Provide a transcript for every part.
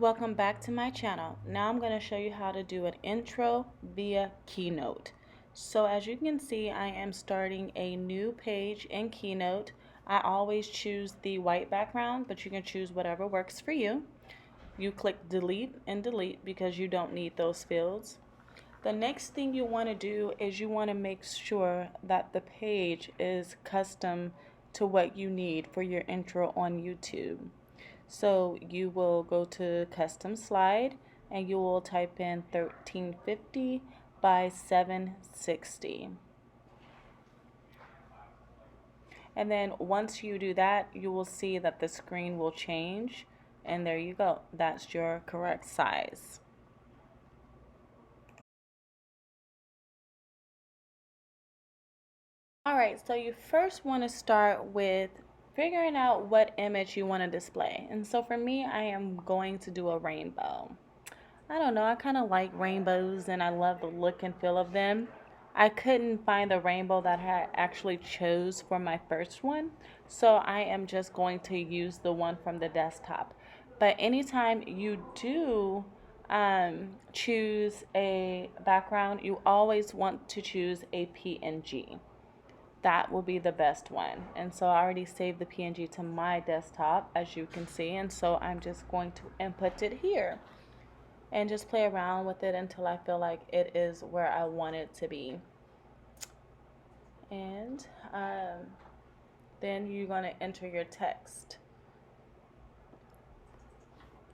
Welcome back to my channel. Now I'm going to show you how to do an intro via Keynote. So as you can see, I am starting a new page in Keynote. I always choose the white background, but you can choose whatever works for you. You click delete and delete because you don't need those fields. The next thing you want to do is you want to make sure that the page is custom to what you need for your intro on YouTube. So you will go to custom slide and you will type in 1350 by 760. And then once you do that, you will see that the screen will change, and there you go. That's your correct size. Alright, so you first want to start with figuring out what image you want to display. And so for me, I am going to do a rainbow. I don't know, I kind of like rainbows and I love the look and feel of them. I couldn't find the rainbow that I actually chose for my first one, so I am just going to use the one from the desktop. But anytime you do choose a background, you always want to choose a PNG. That will be the best one. And so I already saved the PNG to my desktop, as you can see, and so I'm just going to input it here and just play around with it until I feel like it is where I want it to be. And then you're going to enter your text.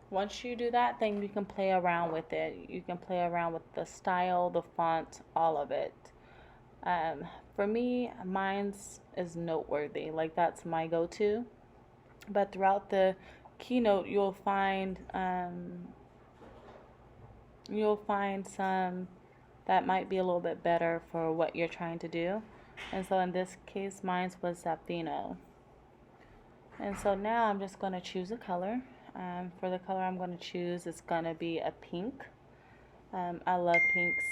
Once you do that, then you can play around with it. You can play around with the style, the font, all of it. For me, mine's is noteworthy. Like, that's my go-to. But throughout the keynote, you'll find some that might be a little bit better for what you're trying to do. And so in this case, mine was Zapino. And so now I'm just going to choose a color. For the color I'm going to choose, it's going to be a pink. I love pinks.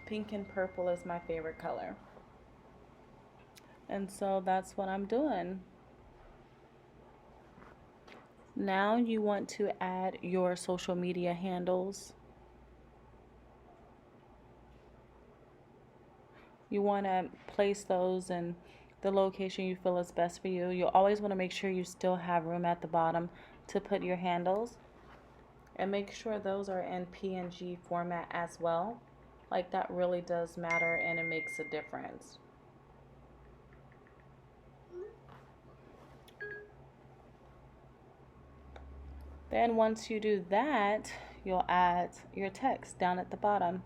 Pink and purple is my favorite color. And so that's what I'm doing. Now you want to add your social media handles. You want to place those in the location you feel is best for you. You always want to make sure you still have room at the bottom to put your handles. And make sure those are in PNG format as well. Like, that really does matter and it makes a difference. Then once you do that, you'll add your text down at the bottom.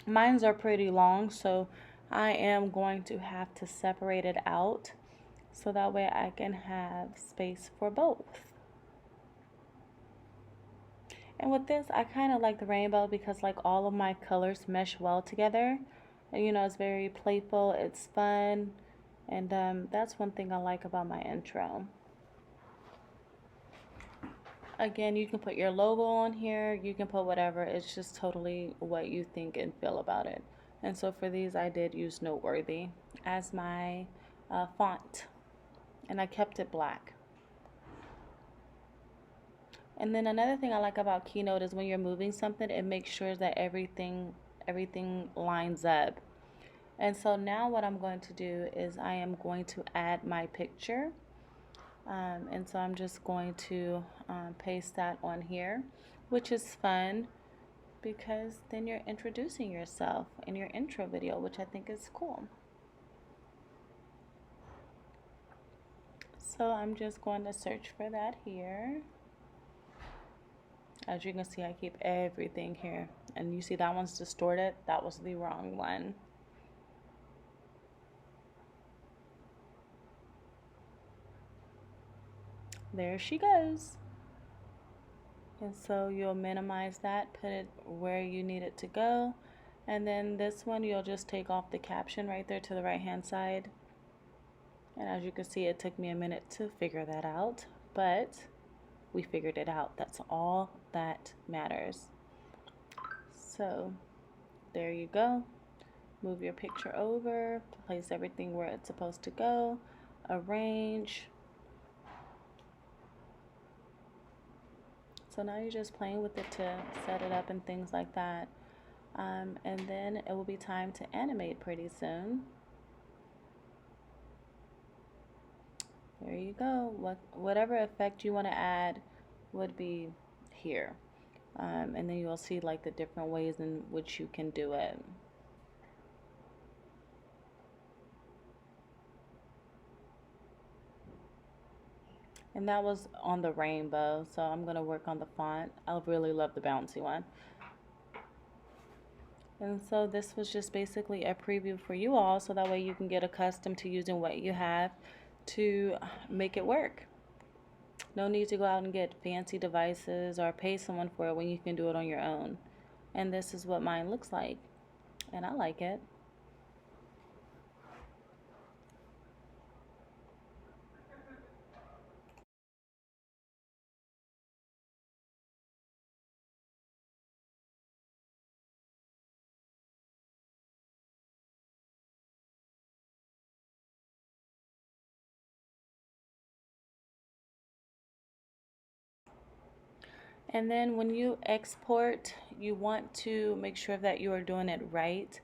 Mines are pretty long, so I am going to have to separate it out so that way I can have space for both. And with this, I kind of like the rainbow because, like, all of my colors mesh well together. And, you know, it's very playful, it's fun, and that's one thing I like about my intro. Again, you can put your logo on here, you can put whatever, it's just totally what you think and feel about it. And so for these, I did use Noteworthy as my font, and I kept it black. And then another thing I like about Keynote is when you're moving something, it makes sure that everything lines up. And so now what I'm going to do is I am going to add my picture. And so I'm just going to paste that on here, which is fun because then you're introducing yourself in your intro video, which I think is cool. So I'm just going to search for that here. As you can see, I keep everything here. And you see that one's distorted. That was the wrong one. There she goes. And so you'll minimize that, put it where you need it to go. And then this one, you'll just take off the caption right there to the right hand side. And as you can see, it took me a minute to figure that out, but we figured it out. That's all that matters. So there you go. Move your picture over, place everything where it's supposed to go, arrange. So now you're just playing with it to set it up and things like that. And then it will be time to animate pretty soon. There you go. Whatever effect you want to add would be here. And then you'll see like the different ways in which you can do it. And that was on the rainbow, so I'm going to work on the font. I really love the bouncy one. And so this was just basically a preview for you all, so that way you can get accustomed to using what you have to make it work. No need to go out and get fancy devices or pay someone for it when you can do it on your own. And this is what mine looks like, and I like it. And then when you export, you want to make sure that you are doing it right.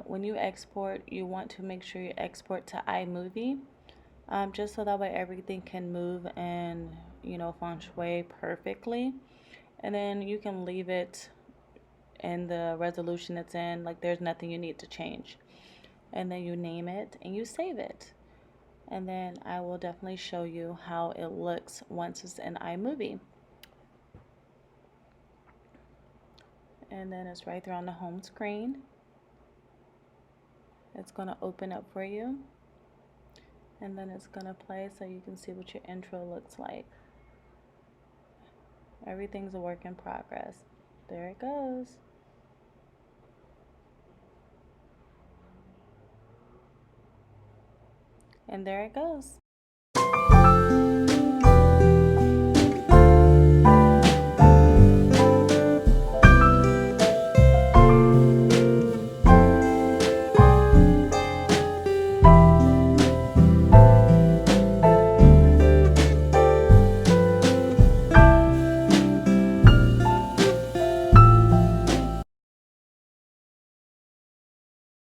When you export, you want to make sure you export to iMovie, just so that way everything can move and, feng shui perfectly. And then you can leave it in the resolution it's in, like there's nothing you need to change. And then you name it and you save it. And then I will definitely show you how it looks once it's in iMovie. And then it's right there on the home screen. It's going to open up for you, and then it's going to play so you can see what your intro looks like. Everything's a work in progress. There it goes. And there it goes.